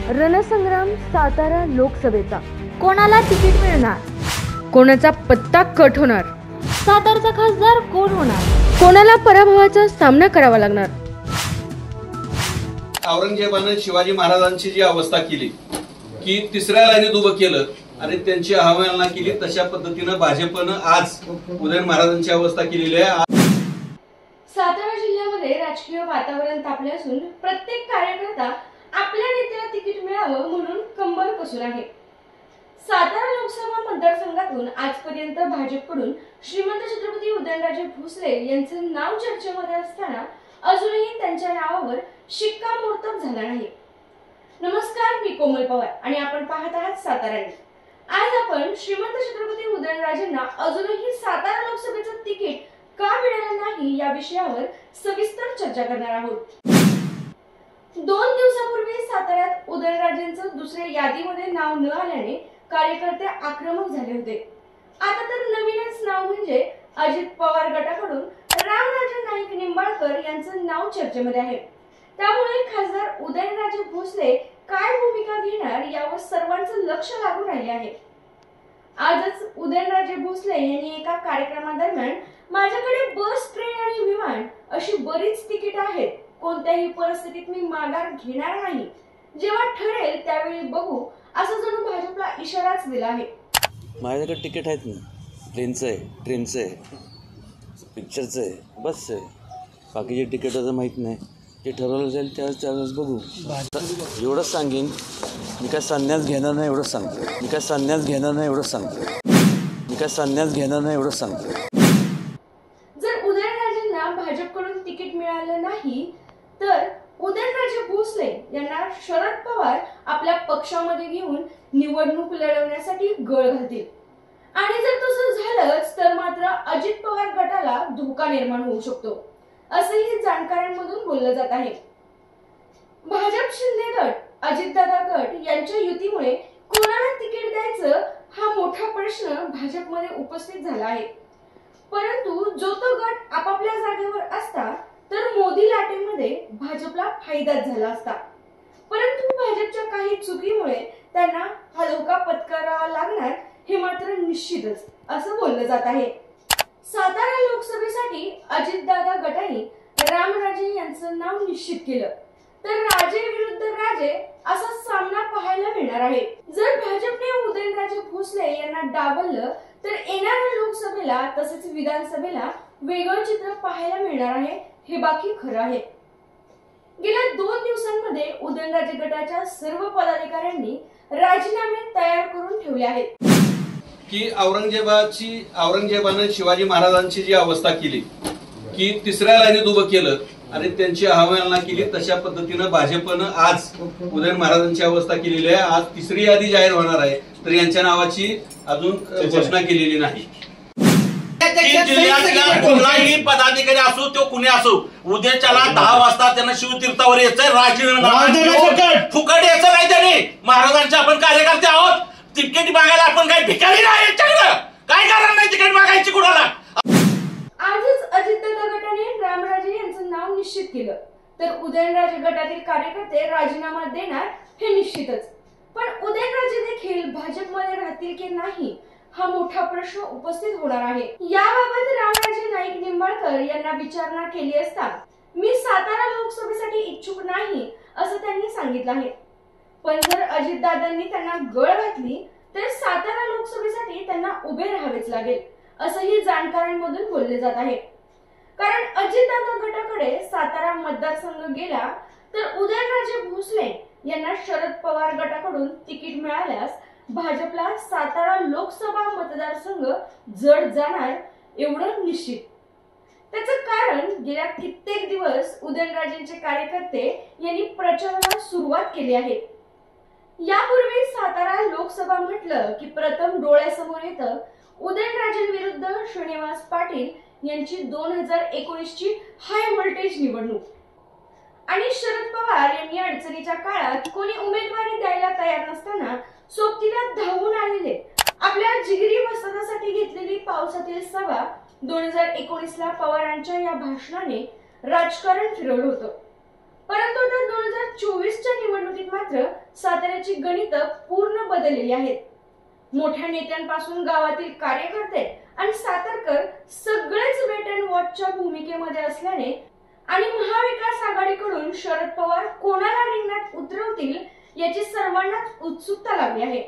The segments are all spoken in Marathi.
रणसंग्राम सातारा लोकसभेचा कोणाला तिकीट मिळणार, कोणाचा पत्ता कट होणार, सातारचा खासदार कोण होणार, कोणाला पराभवाचा सामना करावा लागणार। औरंगजेबाने शिवाजी महाराजांची जी अवस्था केली की तिसऱ्या लाईनीत उभं केलं आणि त्यांची अवहेलना केली, तशा पद्धतीने भाजपनं आज उदयन महाराजांची अवस्था केलेली आहे। सातारा जिल्ह्यामध्ये राजकीय वातावरण तापले असून प्रत्येक कार्यकर्ता आपल्या नेत्याला तिकीट मिळावं म्हणून कंबर कसून आहे। सातारा लोकसभा मतदारसंघातून आजपर्यंत भाजपकडून श्रीमंत छत्रपती उदयनराजे भोसले यांचे नाव चर्चेमध्ये असताना अजूनही त्यांच्या नावावर शिक्कामोर्तब झाला नाही। नमस्कार, मी कोमल पवार आणि आपण पाहत आहात सातारा न्यूज। आज आपण श्रीमंत छत्रपती उदयनराजेंना अजूनही सातारा लोकसभेचं तिकीट का मिळालं नाही या विषयावर सविस्तर चर्चा करणार आहोत। 2 दिवसापूर्वी साताऱ्यात उदयनराजेंचं दुसऱ्या यादीमध्ये नाव न आल्याने कार्यकर्ते आक्रमक झाले होते। आता तर नवीनच नाव म्हणजे अजित पवार गटाकडून रामराजे नाईक निंबाळकर यांचं नाव चर्चेमध्ये आहे। त्यामुळे खासदार उदयनराजे भोसले काय भूमिका घेणार यावर सर्वांचं लक्ष लागून राहिले आहे। आजच उदयनराजे भोसले यांनी एका कार्यक्रमादरम्यान माझ्याकडे बस, ट्रेन आणि विमान अशी बरीच तिकीट आहेत, कोणत्याही परिस्थितीत मी माघार घेणार नाही, जेव्हा ठरेल त्यावेळी बघू असं जणू भाजपला इशाराच दिला आहे। माझ्याकडे तिकीट आहेत ना, प्लेनचं आहे, ट्रेनचं आहे, पिक्चरचं आहे, बसचं आहे, बाकीचे तिकीटाचं माहीत नाही, जे ठरवलं जाईल त्यावेळेस बघू। एवढंच सांगेन, मी काय संन्यास घेणार नाही एवढंच सांगतो, मी काय संन्यास घेणार नाही एवढंच सांगतो, मी काय संन्यास घेणार नाही एवढंच सांगतो। जर उदयनराजेंना भाजपकडून तिकीट मिळालं नाही तर उदयनराजे भोसले यांना शरद पवार आपल्या पक्षामध्ये घेऊन निवडणूक लढवण्यासाठी गळ घालतील आणि जर तसं झालंच तर मात्र अजित पवार गटाला धोका निर्माण होऊ शकतो, असंही जाणकारांमधून बोललं जात आहे। भाजप शिंदे गट, अजितदादा गट यांच्या युतीमुळे कोणाला तिकीट द्यायचं हा मोठा प्रश्न भाजपमध्ये उपस्थित झाला आहे। परंतु जो तो गट आपापल्या जागेवर असता तर मोदी लाटेमध्ये भाजपला फायदाच झाला असता, परंतु भाजपच्या काही चुकीमुळे त्यांना हा धोका पत्करावा लागणार हे मात्र निश्चितच असं बोललं जात आहे। सातारा लोकसभेसाठी अजितदादा गटाने रामराजे यांचं नाव निश्चित केलं तर राजे विरुद्ध राजे असा सामना पाहायला मिळणार आहे। जर भाजपने उदयनराजे भोसले यांना डावललं तर येणाऱ्या लोकसभेला तसेच विधानसभेला वेगळं चित्र पाहायला मिळणार आहे, हे बाकी खरं आहे। गेल्या 2 दिवसांमध्ये उदयनराजे गटाच्या सर्व पदाधिकाऱ्यांनी राजीनामे तयार करून ठेवले आहेत की औरंगजेबाने शिवाजी महाराजांची जी अवस्था केली की तिसऱ्या लाईनीत उभं केलं आणि त्यांची अवहेलना केली, तशा पद्धतीनं भाजपनं आज उदयन महाराजांची अवस्था केलेली आहे। आज तिसरी यादी जाहीर होणार आहे, तर यांच्या नावाची अजून घोषणा केलेली नाही। जिल्ह्यातला कुठलाही पदाधिकारी असो तो कुणी असो, उद्याच्याला 10 वाजता त्यांना शिवतीर्थावर यायचं, राजीनामा फुकट यायचं नाही। त्यांनी महाराजांचे आपण कार्यकर्ते आहोत, तिकीट मागायला आपण काही भिकारी नाही, काय कारण नाही तिकीट मागायची कुणाला। आजच अजितदादा गटाने रामराजे यांचं नाव निश्चित केलं तर उदयनराजे गटातील कार्यकर्ते राजीनामा देणार हे निश्चितच, पण उदयनराजे देखील भाजपमध्ये राहतील की नाही हा मोठा प्रश्न उपस्थित होणार आहे। याबाबत रामराजे नाईक निंबाळकर यांना विचारणा केली असता मी सातारा लोकसभेसाठी इच्छुक नाही असं त्यांनी सांगितलं आहे, पण जर अजितदादांनी त्यांना गळ घातली तर सातारा लोकसभेसाठी त्यांना उभे राहावेच लागेल, असंही जाणकारांमधून बोलले जात आहे। कारण अजितदादा गटाकडे सातारा मतदारसंघ गेला तर उदयनराजे भोसले यांना शरद पवार गटाकडून तिकीट मिळाल्यास भाजपला सातारा लोकसभा मतदारसंघ जड जाणार एवढं निश्चित। त्याचं कारण गेल्या कित्येक दिवस उदयनराजेंचे कार्यकर्ते यांनी प्रचाराला सुरुवात केली आहे। यापूर्वी सातारा लोकसभा म्हटलं की प्रथम डोळ्यासमोर येतं उदयनराजेंविरुद्ध श्रीनिवास पाटील यांची 2019 ची हाय व्होल्टेज निवडणूक आणि शरद पवार यांनी अडचणीच्या काळात कोणी उमेदवारी द्यायला तयार नसताना सोबतीला धावून आलेले आपल्या जिगरी वसंतासाठी घेतलेली पावसातील सभा 2019 ला पवारांच्या या भाषणाने राजकारण फिरवलं होतं। परंतु आता 2024 च्या निवडणुकीत बाबतीत मात्र साताऱ्याची गणितं पूर्ण बदललेली आहेत. मोठ्या नेत्यांपासून गावातील कार्यकर्ते आणि सातारकर सगळेच वेट अँड वॉचच्या भूमिकेमध्ये असल्याने आणि महाविकास आघाडीकडून शरद पवार कोणाला रिंगणात उतरवतील याची सर्वांनाच उत्सुकता लागली आहे.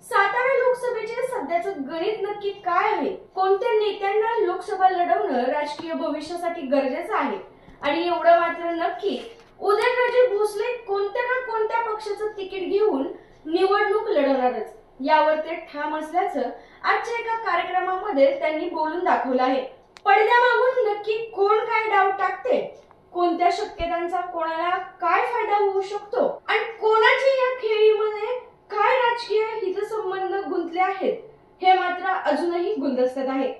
सातारा लोकसभेचे सध्याचं गणित नक्की काय आहे? कोणत्या नेत्यांना लोकसभा लढवणं राजकीय भविष्यासाठी गरजेचं आहे? आणि एवढं मात्र नक्की, उदयनराजे भोसले कोणत्या ना कोणत्या पक्षाचं तिकीट घेऊन निवडणूक लढवणारच यावर ते ठाम असल्याचं आजच्या एका कार्यक्रमामध्ये त्यांनी बोलून दाखवलं आहे. पडद्यामागून नक्की कोण काय डाव टाकते, कोणत्या शक्यतांचा कोणाला काय फायदा होऊ शकतो आणि कोणाचे या खेळीमध्ये काय राजकीय हितसंबंध गुंतले आहेत हे मात्र अजूनही गुलदस्त्यात आहे.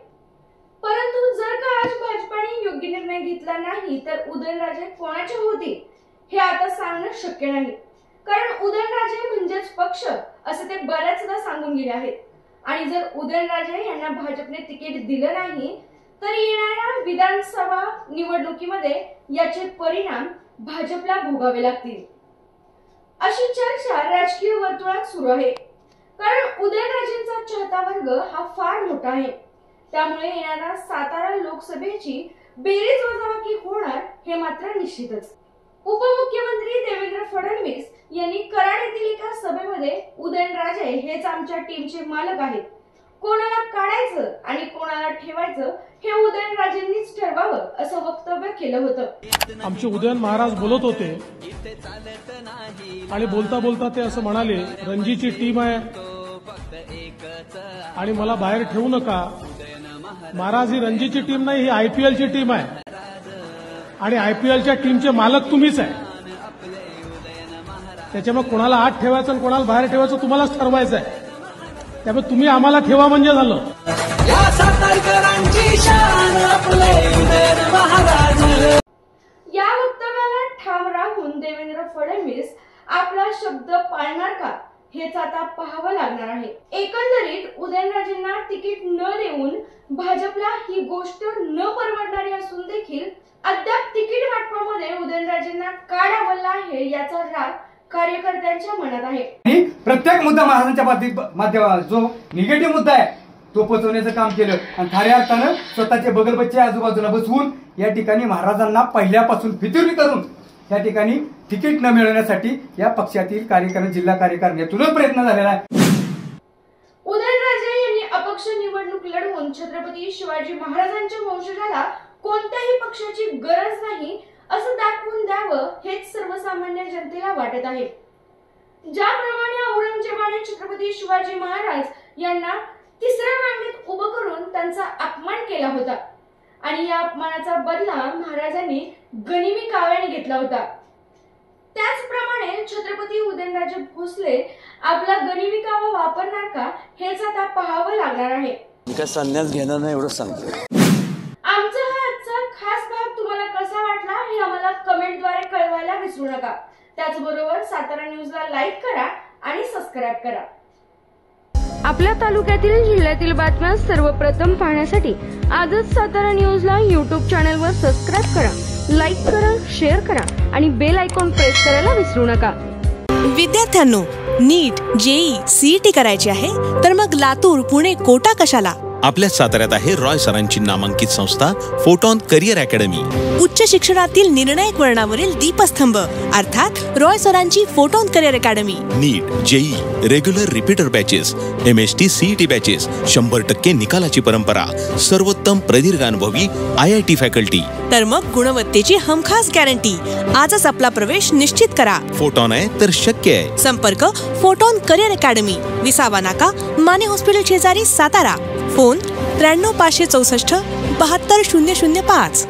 परंतु जर का आज भाजपाने योग्य निर्णय घेतला नाही तर उदयनराजे कोणाचे होतील हे आता सांगणं शक्य नाही. कारण उदयनराजे म्हणजेच पक्ष असे ते बऱ्याचदा सांगून गेले आहेत. आणि जर उदयनराजे यांना भाजपने तिकीट दिलं नाही तर येणाऱ्या विधानसभा निवडणुकीमध्ये याचे परिणाम भाजपला भोगावे लागतील अशी चर्चा राजकीय वर्तुळात सुरू आहे. कारण उदयनराजेंचा चाहता वर्ग हा फार मोठा आहे. त्यामुळे येणाऱ्या सातारा लोकसभेची बेरीज वजाबाकी होणार हे मात्र निश्चितच. उपमुख्यमंत्री देवेंद्र फडणवीस यांनी कराड येथील एका सभेमध्ये उदयनराजे हेच आमच्या टीमचे मालक आहेत, कोणाला काढायचं आणि कोणाला ठेवायचं हे उदयनराजेंनीच ठरवावं असं वक्तव्य केलं होतं. आमचे उदयन महाराज बोलत होते आणि बोलता बोलता ते असं म्हणाले, रणजीची टीम आहे आणि मला बाहेर ठेवू नका. महाराज, ही रणजीची टीम नाही, ही IPLची टीम आहे आणि IPLच्या टीमचे मालक तुम्हीच आहे. त्याच्यामुळे कोणाला आत ठेवायचं आणि कोणाला बाहेर ठेवायचं तुम्हालाच ठरवायचं आहे. त्यामुळे तुम्ही आम्हाला ठेवा म्हणजे झालं. या वक्तव्याला ठाम राहून देवेंद्र फडणवीस आपला शब्द पाळणार का हेच आता पाहावं लागणार आहे. एकंदरीत उदयनराजेंना तिकीट न देऊन भाजपला ही गोष्ट न परवडणारी असून देखील अद्याप तिकीट वाटपामध्ये उदयनराजेंना का डावलला आहे याचा राग कार्यकर्त्यांच्या मनात आहे. प्रत्येक मुद्दा महाराजांच्या माध्यमात जो निगेटिव्ह मुद्दा आहे तो पचवण्याचं काम केलं आणि खऱ्या अर्थानं स्वतःचे बगलबच्चे आजूबाजूला बसवून या ठिकाणी महाराजांना पहिल्यापासून फितुरी करून या ठिकाणी तिकीट न मिळवण्यासाठी या पक्षातील कार्यकारिणी जिल्हा कार्यकारिणीतूनच प्रयत्न झालेला आहे. उदयनराजे यांनी अपक्ष निवडणूक लढवून छत्रपती शिवाजी महाराजांच्या वंशजाला कोणत्याही पक्षाची गरज नाही असं दाखवून द्यावं हेच सर्वसामान्य जनतेला वाटत आहे. ज्याप्रमाणे औरंगजेबाने छत्रपती शिवाजी महाराज यांना तिसऱ्या रांगेत उभं करून त्यांचा अपमान केला होता आणि या अपमानाचा बदला महाराजांनी गनिमी काव्याने घेतला होता, त्याचप्रमाणे छत्रपती उदयनराजे भोसले आपला गनिमी कावा वापरणार का हेच आता पाहावं लागणार आहे. काय संन्यास घेणार नाही एवढं सांगतो. आमचा हा आजचा खास भाग तुम्हाला कसा वाटला हे आम्हाला कमेंटद्वारे कळवायला विसरू नका. त्याचबरोबर सातारा न्यूजला लाईक करा आणि सबस्क्राईब करा. आपल्या तालुक्यातील जिल्ह्यातील बातम्या सर्वप्रथम पाहण्यासाठी आजच सातारा न्यूजला YouTube चॅनलवर सबस्क्राईब करा, लाईक करा, शेअर करा आणि बेल आयकॉन प्रेस करायला विसरू नका. विद्यार्थ्यांनो, नीट, JEE, CET करायची आहे तर मग लातूर, पुणे, कोटा कशाला? आपल्या साताऱ्यात आहे रॉय सरांची नामांकित संस्था फोटॉन करिअर अकॅडमी. उच्च शिक्षणातील निर्णायक वळणावरील दीपस्तंभ अर्थात रॉय सरांची फोटॉन करिअर अकॅडमी. नीट, JEE, regular repeater batches, MST CET batches, 100% निकालाची परंपरा, सर्वोत्तम प्रदीर्घ अनुभवी IIT फॅकल्टी. तर मग गुणवत्तेची हमखास गॅरंटी. आजच आपला प्रवेश निश्चित करा. फोटॉन आहे तर शक्य आहे. संपर्क फोटॉन करिअर अकॅडमी, विसावा नाका, माने हॉस्पिटल शेजारी, सातारा. फोन 93 564 72 005.